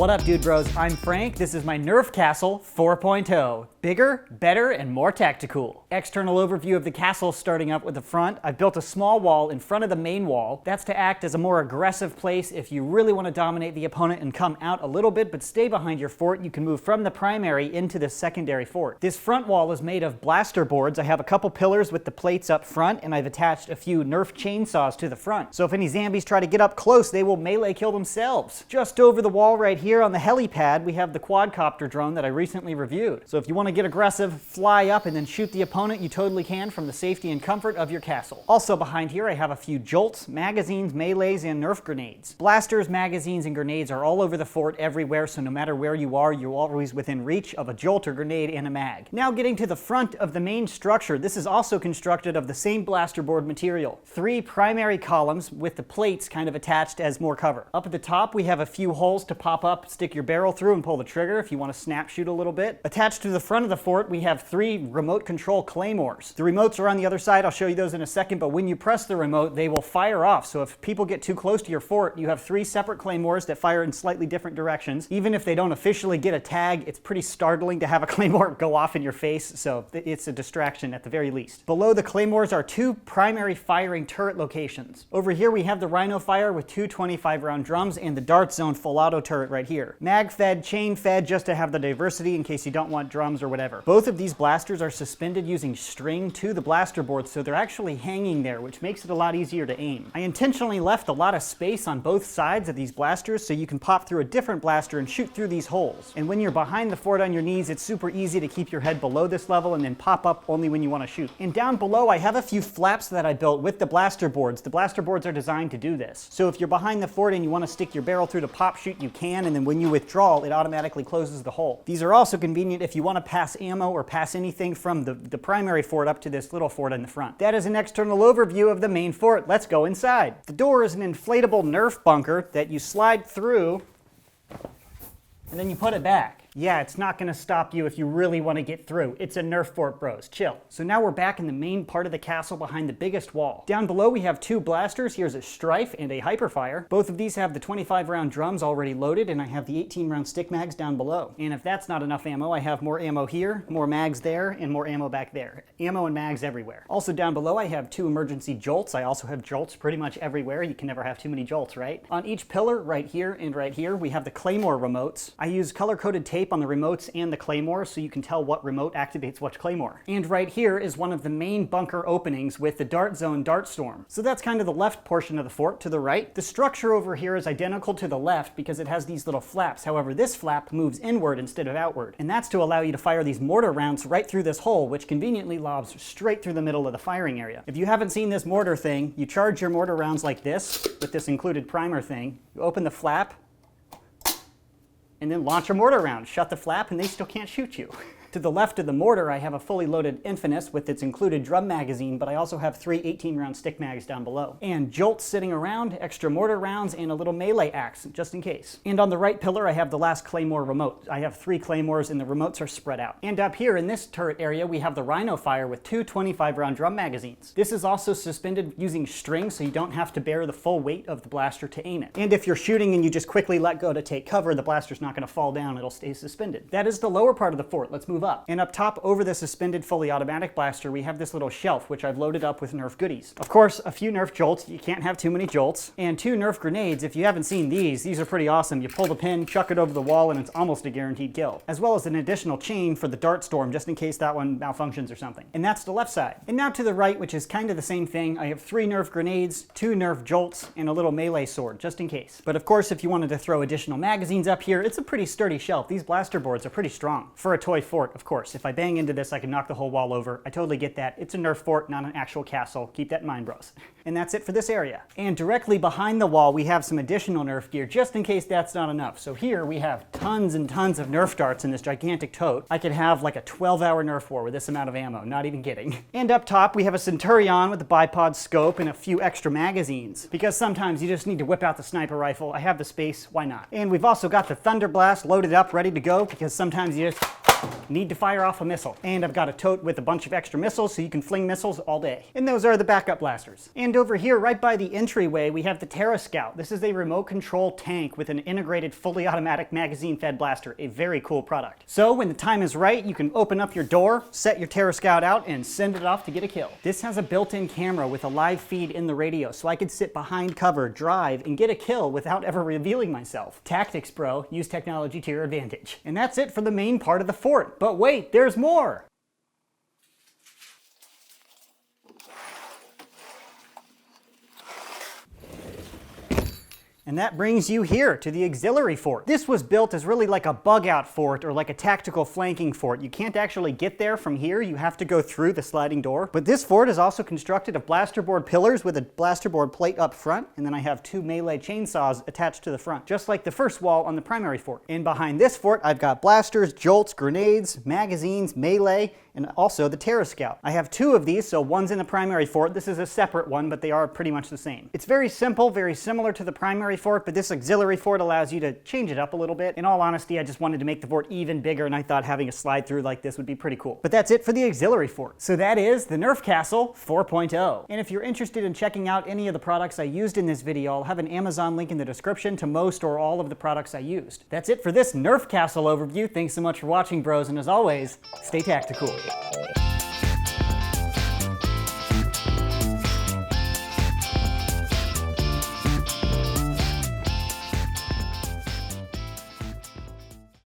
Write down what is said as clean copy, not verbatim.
What up, dude bros? I'm Frank. This is my Nerf Castle 4.0. Bigger, better, and more tactical. External overview of the castle starting up with the front. I've built a small wall in front of the main wall. That's to act as a more aggressive place if you really want to dominate the opponent and come out a little bit but stay behind your fort. You can move from the primary into the secondary fort. This front wall is made of blaster boards. I have a couple pillars with the plates up front, and I've attached a few Nerf chainsaws to the front. So if any zombies try to get up close, they will melee kill themselves. Just over the wall right here on the helipad, we have the quadcopter drone that I recently reviewed. So if you want to get aggressive, fly up, and then shoot the opponent, you totally can from the safety and comfort of your castle. Also behind here, I have a few jolts, magazines, melees, and Nerf grenades. Blasters, magazines, and grenades are all over the fort everywhere, so no matter where you are, you're always within reach of a jolt or grenade and a mag. Now getting to the front of the main structure, this is also constructed of the same blaster board material. 3 primary columns with the plates kind of attached as more cover. Up at the top, we have a few holes to pop up, stick your barrel through, and pull the trigger if you want to snap shoot a little bit. Attached to the front of the fort, we have 3 remote control claymores. The remotes are on the other side. I'll show you those in a second, but when you press the remote, they will fire off. So if people get too close to your fort, you have 3 separate claymores that fire in slightly different directions. Even if they don't officially get a tag, it's pretty startling to have a claymore go off in your face, so it's a distraction at the very least. Below the claymores are 2 primary firing turret locations. Over here we have the Rhino Fire with 2 25-round drums and the Dart Zone full auto turret right here. Mag fed, chain fed, just to have the diversity in case you don't want drums or whatever. Both of these blasters are suspended using string to the blaster board, so they're actually hanging there, which makes it a lot easier to aim. I intentionally left a lot of space on both sides of these blasters so you can pop through a different blaster and shoot through these holes. And when you're behind the fort on your knees, it's super easy to keep your head below this level and then pop up only when you want to shoot. And down below, I have a few flaps that I built with the blaster boards. The blaster boards are designed to do this. So if you're behind the fort and you want to stick your barrel through to pop shoot, you can, and then when you withdraw, it automatically closes the hole. These are also convenient if you want to pass ammo or pass anything from the primary fort up to this little fort in the front. That is an external overview of the main fort. Let's go inside. The door is an inflatable Nerf bunker that you slide through and then you put it back. Yeah, it's not going to stop you if you really want to get through. It's a Nerf fort, bros. Chill. So now we're back in the main part of the castle behind the biggest wall. Down below we have 2 blasters. Here's a Strife and a Hyperfire. Both of these have the 25-round drums already loaded, and I have the 18-round stick mags down below. And if that's not enough ammo, I have more ammo here, more mags there, and more ammo back there. Ammo and mags everywhere. Also down below I have 2 emergency jolts. I also have jolts pretty much everywhere. You can never have too many jolts, right? On each pillar, right here and right here, we have the Claymore remotes. I use color-coded tape on the remotes and the claymore so you can tell what remote activates which claymore. And right here is one of the main bunker openings with the Dart Zone Dart Storm. So that's kind of the left portion of the fort to the right. The structure over here is identical to the left because it has these little flaps. However, this flap moves inward instead of outward. And that's to allow you to fire these mortar rounds right through this hole, which conveniently lobs straight through the middle of the firing area. If you haven't seen this mortar thing, you charge your mortar rounds like this with this included primer thing. You open the flap, and then launch a mortar round. Shut the flap and they still can't shoot you. To the left of the mortar, I have a fully loaded Infinus with its included drum magazine, but I also have 3 18-round stick mags down below. And jolts sitting around, extra mortar rounds, and a little melee axe, just in case. And on the right pillar, I have the last claymore remote. I have 3 claymores and the remotes are spread out. And up here in this turret area, we have the Rhino Fire with 2 25-round drum magazines. This is also suspended using string, so you don't have to bear the full weight of the blaster to aim it. And if you're shooting and you just quickly let go to take cover, the blaster's not going to fall down, it'll stay suspended. That is the lower part of the fort. Let's move up. And up top over the suspended fully automatic blaster, we have this little shelf which I've loaded up with Nerf goodies. Of course, a few Nerf jolts. You can't have too many jolts. And 2 Nerf grenades. If you haven't seen these are pretty awesome. You pull the pin, chuck it over the wall, and it's almost a guaranteed kill. As well as an additional chain for the Dart Storm, just in case that one malfunctions or something. And that's the left side. And now to the right, which is kind of the same thing, I have 3 Nerf grenades, 2 Nerf jolts, and a little melee sword, just in case. But of course, if you wanted to throw additional magazines up here, it's a pretty sturdy shelf. These blaster boards are pretty strong. For a toy fort, of course. If I bang into this, I can knock the whole wall over. I totally get that. It's a Nerf fort, not an actual castle. Keep that in mind, bros. And that's it for this area. And directly behind the wall, we have some additional Nerf gear, just in case that's not enough. So here we have tons and tons of Nerf darts in this gigantic tote. I could have like a 12-hour Nerf war with this amount of ammo, not even kidding. And up top, we have a Centurion with a bipod scope and a few extra magazines. Because sometimes you just need to whip out the sniper rifle. I have the space, why not? And we've also got the Thunder Blast loaded up, ready to go, because sometimes you just need to fire off a missile. And I've got a tote with a bunch of extra missiles so you can fling missiles all day. And those are the backup blasters. And over here, right by the entryway, we have the Terra Scout. This is a remote control tank with an integrated fully automatic magazine-fed blaster, a very cool product. So when the time is right, you can open up your door, set your Terra Scout out, and send it off to get a kill. This has a built-in camera with a live feed in the radio, so I could sit behind cover, drive, and get a kill without ever revealing myself. Tactics, bro. Use technology to your advantage. And that's it for the main part of the fort. But wait, there's more! And that brings you here to the auxiliary fort. This was built as really like a bug out fort or like a tactical flanking fort. You can't actually get there from here. You have to go through the sliding door. But this fort is also constructed of blasterboard pillars with a blasterboard plate up front. And then I have 2 melee chainsaws attached to the front, just like the first wall on the primary fort. And behind this fort, I've got blasters, jolts, grenades, magazines, melee, and also the Terra Scout. I have 2 of these, so one's in the primary fort. This is a separate one, but they are pretty much the same. It's very simple, very similar to the primary fort, but this auxiliary fort allows you to change it up a little bit. In all honesty, I just wanted to make the fort even bigger, and I thought having a slide through like this would be pretty cool. But that's it for the auxiliary fort. So that is the Nerf Castle 4.0. And if you're interested in checking out any of the products I used in this video, I'll have an Amazon link in the description to most or all of the products I used. That's it for this Nerf Castle overview. Thanks so much for watching, bros, and as always, stay tactical.